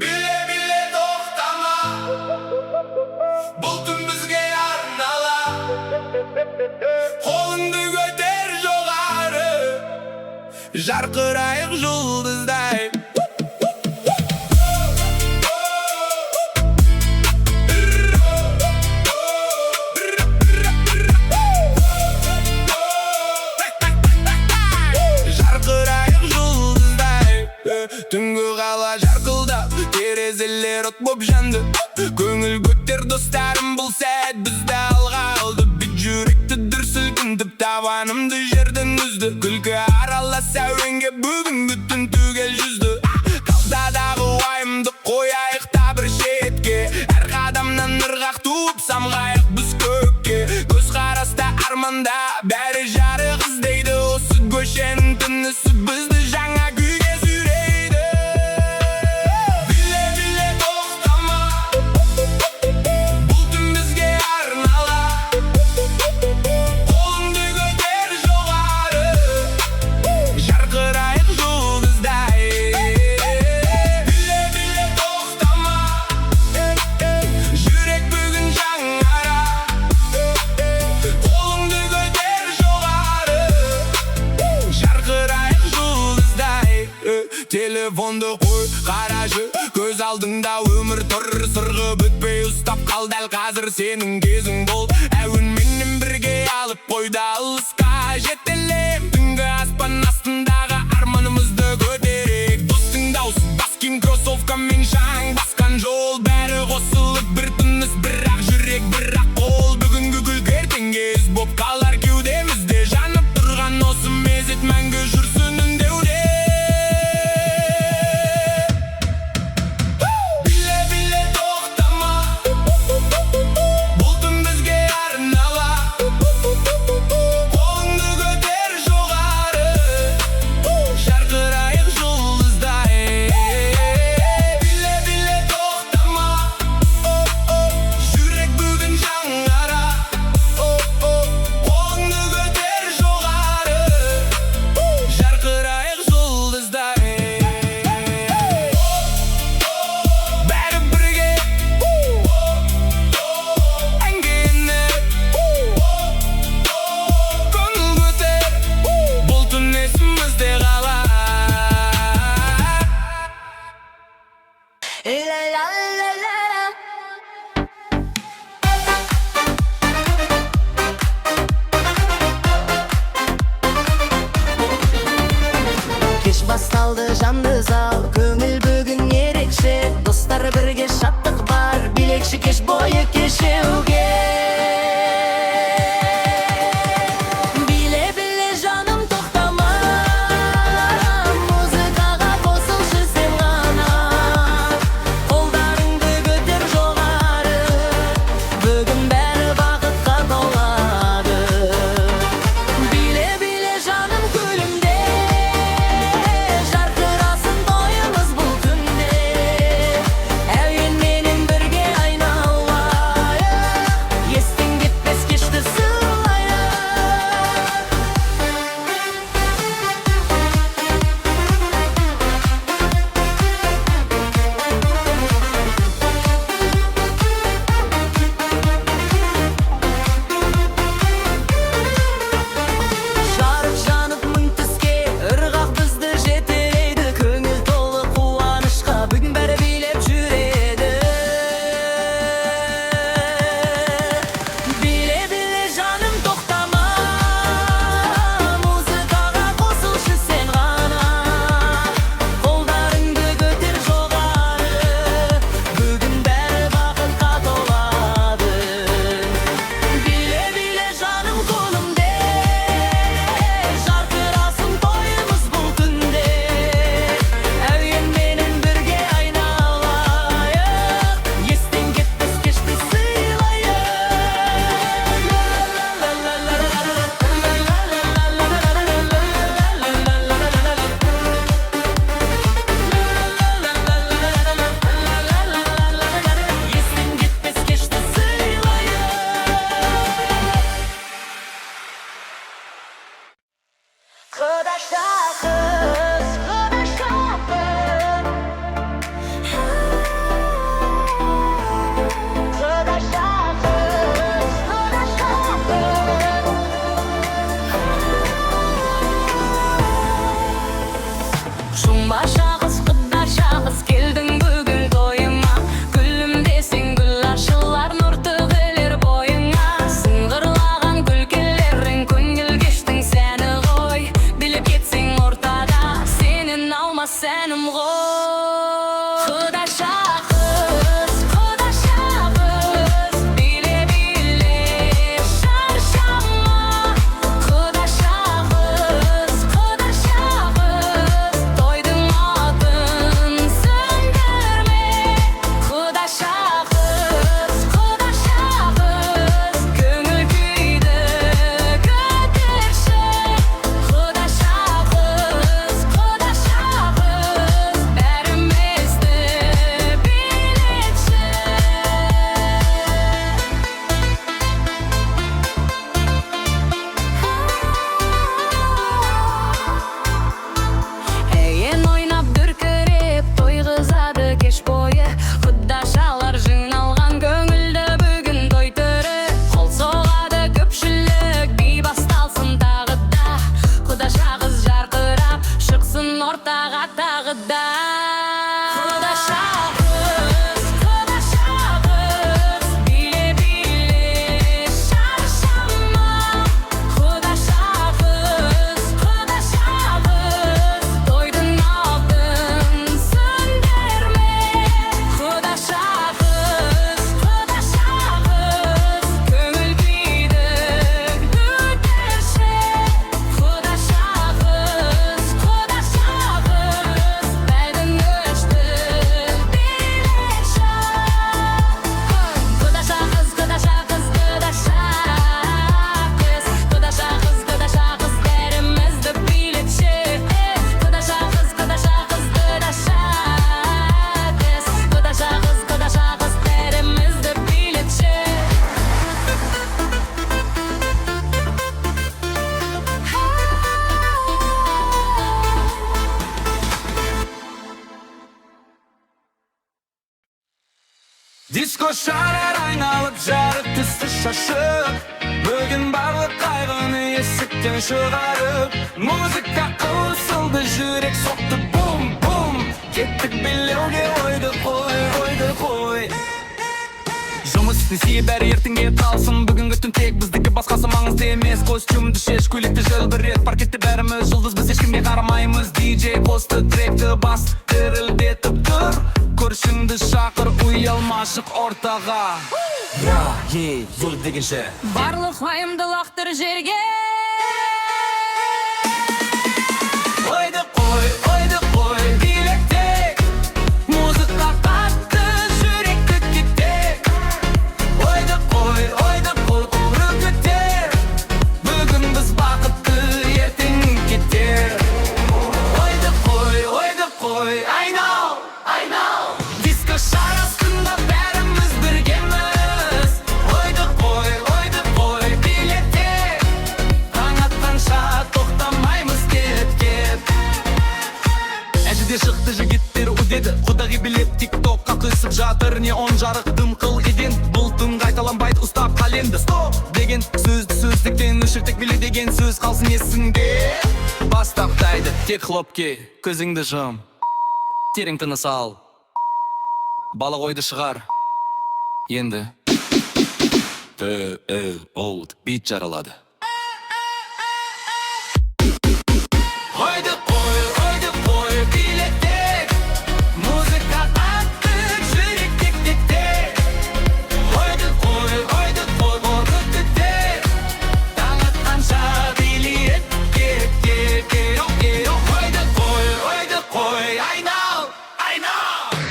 Bile bile to'xtama, bu tun bizga arnala. Qo'lingni ko'tar jo'g'ari, jarqirayıq yulduzday. Түнгі қала жарқылдап, терезелер от боп жанды. Көңіл көтер достарым, бұл сәт бізді алға алды. Бит жүректі дүрсілкінтіп, табанымды жерден үзді. Күлкі аралас әуенге бүгін бүтін түгел жүзді. Қалтадағы уайымды қояйық та бір шетке, әр қадамнан ырғақ туып самғайық біз көкке. Көз қараста арманда бәрі жарық іздейді. Осы көшенің тынысы бізді жаңа күйге сүйрейді. Bile bile to'xtama, бұл түн бізге арнала. Қолыңды көтер жоғары, жарқырайық жұлдыздай. Bile bile to'xtama, жүрек бүгін жаңара. Қолыңды көтер жоғары, жарқырайық жұлдыздай. Телефонды қой, қарашы, көз алдыңда өмір тұр. Сырғы бітпей ұстап қал дәл қазір сенің кезің бол. Әуенменен бірге алып қойда алысқа жетелеп. Түнгі аспан астындағы арманымызды көтерек. Достың даусы бас киім кроссовкамен шаң басқан жол. Бәрі қосылып бір тыныс, бірақ жүрек, бірақ қол. Бүгінгі күлкі ертеңге із боп қалар кеудемізде. Жанып тұрған осы мезет мәңгі жүрсін үндеуде. Bile bile to'xtama, бұл түн бізге арнала. Қолыңды көтер жоғары, жарқырайық жұлдыздай. Bile bile to'xtama, жүрек бүгін жаңара. Қолыңды көтер жоғары, жарқырайық жұлдыздай. Бәрі бірге әңгені, көңіл көтер, бұл түн есімізде қалар. La la la la la. Кеш басталды жанды зал, көңіл бүгін ерекше. Достар бірге шаттық бар, билекші кеш бойы кешеуге. Bile bile жаным тоқтама, музыкаға қосылшы сен ғана. Қолдарыңды көтер жоғары, бүгін бәрі бақытқа толады. Bile bile жаным күлімде, жарқырасын тойымыз бұл түнде. Әуенменен бірге айнала, Başağız, kıdaşağız, geldin bugün toyuma. Gülüm deseng gül açılar, nur tügeler boyuna. Sыңғырлаған күлкелерің, көңіл кештің сәні ғой. Біліп кетсең ортада, сенен алмас сәнім ғой. Кыдашағыз, кыдашағыз, биле-биле шаршама. Кыдашағыз, кыдашағыз, тойдың отын сөндірме. Кыдашағыз, кыдашағыз, көңіл күйді көтерші. Кыдашағыз, кыдашағыз, бәрімізді билетші. Әйен ойнап дүркіреп тойғызады кеш бойы. Құдашалар жиналған көңілді бүгін той түрі. Қол соғады көпшілік, би басталсын тағы да. Құдашағыз жарқырап шықсын ортаға тағы да. Құдашағыз, құдашағыз, биле-биле шаршама. Құдашағыз, құдашағыз, тойдың отын сөндірме. Құдашағыз, құдашағыз, көңіл күйді көтерші. Құдашағыз, құдашағыз, бәйдің өшті билеші. Құдашағыз, құдашағыз, құдашағыз, құдашағыз, құдашағыз, бәрімізді билетші. Құдашағыз, құдашағыз, құдашағыз, құдашағыз, құдашағыз, бәрімізді билетші. Диско шарар айналып жарық түсті шашып. Бүгін барлық қайғыны есіктен шығарып. Музыка қосылды, жүрек соқты бум-бум. Кеттік билеуге ойды қой. Жұмыс істесе бәрі ертеңге қалсын. Бүгінгі түн тек біздікі, басқасы маңызды емес. Костюмді шеш, көйлекті желбірет. Паркетте бәріміз жұлдыз, біз ешкімге қарамаймыз. DJ қосты тректі бас, дірілдетіп тұр. Көршіңді шақыр, ұялмашық ортаға. Зор дегенше Барлық уайымды лақтыр жерге. Ойды қой, билеттек. Музыка қатты, жүректі кеттек. Ойды қой, қоры көтер. Бүгін біз бақытты, ертең кетер. Ойды қой, айнал. Диско шар астында бәріміз біргеміз. Ойды қой, билеттек. Таң атқанша тоқтамаймыз кет. Әжеде шықты жігіттер үдеді. Құдағи билет тик-токқа қысып жатыр. Не он жарық дымқыл еден. Бұл түн қайталанбайды, ұстап қаленді. Стоп деген сөздіктен өшіртек биле деген сөз қалсын есіңде. Бастақтайды тек хлопке, көзіңді жым. Терең тыныс ал, бала ойды шығар. Енді бит жаралады. Ойды қой, билеттек. Музыка қатты, жүрек тек-тек-тек. Ойды қой, қоры көтер. Таң атқанша билет кет. Ойды қой, айнал.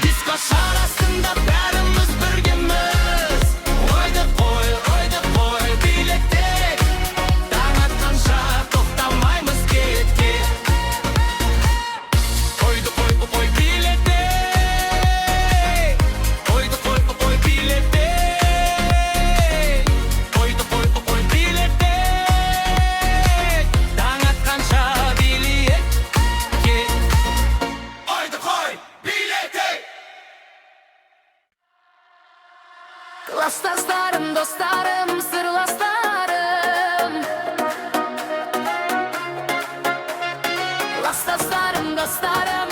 Диско шар астында бәріміз біргеміз. Ойды қой, билеттек. Таң атқанша тоқтамаймыз кет. Ойды қой, билеттек. Ойды қой, билеттек. Ойды қой, билеттек. Таң атқанша билет кет. Ойды қой, билеттек. Класстастарым, достарым, сырластарым. Класстастарым, достарым,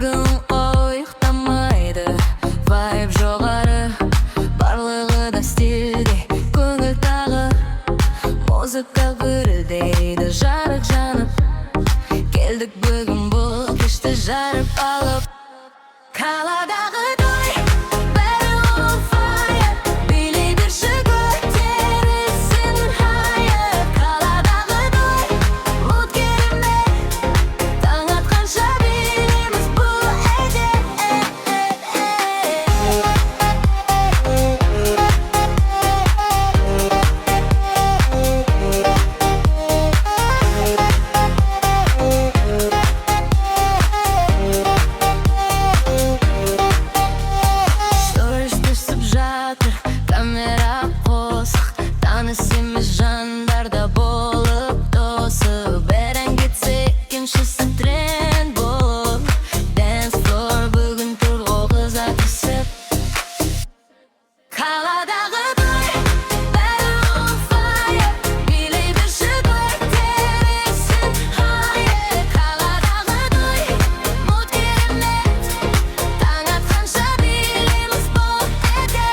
бүгін ұйықтамайды. Вайб жоғары, барлығы да стильде, көңіл тағы музыка гүрілдейді. Жарық жанып, келдік бүгін бұл кешті жарып алып. Қаладағы той, бәрі on fire, билей берші көтерілсін higher. Қаладағы той, мұт керемет, таң атқанша билейміз бұл әйде. Сторис түсіп жатыр, камера қосық, таныс емес жандарда болып досы. Бәрін кетсе кеншісі тренд болып, dance floor бүгін тұр ғой қыза түсіп. Қаладағы той, бәрі on fire, билей берші көтерілсін higher. Қаладағы той, мұт керемет, таң атқанша билейміз бұл әйде.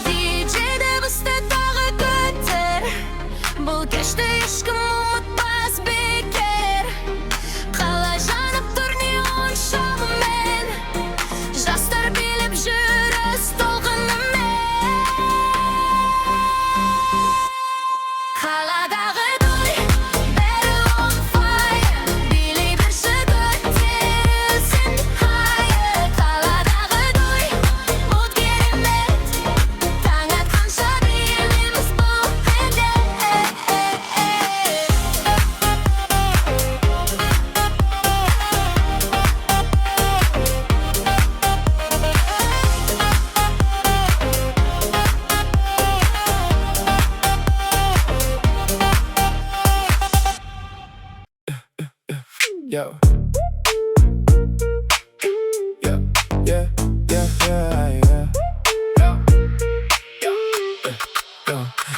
DJ дыбысты тағы көтер, бұл кешті ешкім ұмытпас бекер. Қалай жанып тұр неон шамымен, жастар билеп жүріс толқынымен. Қаладағы той, бәрі on fire, билей берші көтерілсін higher. Қаладағы той, мұт керемет, таң атқанша билейміз бұл әйде. Yo. Yeah, yeah, yeah, yeah, yeah.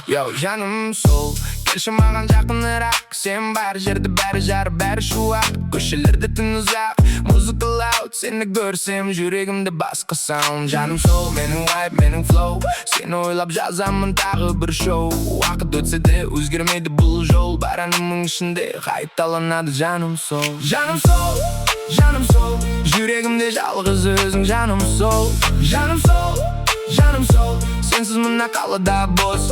Yo, жаным сол, келші маған жақынырақ. Сен бар жерді бәрі жарып, бәрі шуақ. Көшелерді түн ұзақ, музыка loud. Сені көрсем жүрегімді басқа саунд. Жаным сол, менің vibe, менің flow. Сені ойлап жазамын тағы бір шоу. Уақыт өтсе де өзгермейді бұл жол. Бар әнімнің ішінде қайталанады жаным сол. Жаным сол, жаным сол, жүрегімде жалғыз өзің жаным сол. Жаным сол, жаным сол, сенсіз мына қалада бос.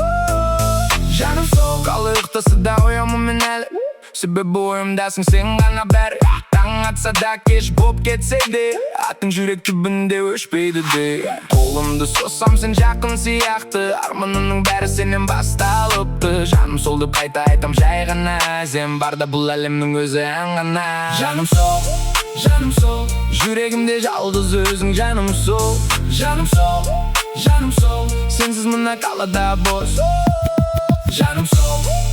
Жаным сол, қалы ұйықтаса да оямын мен әлі. Себебі ойымдасың сен ғана бәрі. Таң атса да кеш боп кетсе де, атың жүрек түбінде өшпейді де. Қолымды сосам сен жақын сияқты, арманымның бәрі сенен басталыпты. Жаным сол деп қайта айтам жай ғана, сен барда бұл әлемнің өзі ән ғана. Жаным сол, жүрегімде жалғыз өзің жаным сол. Жаным сол, сенсіз мына қалада бос. Жаным сол.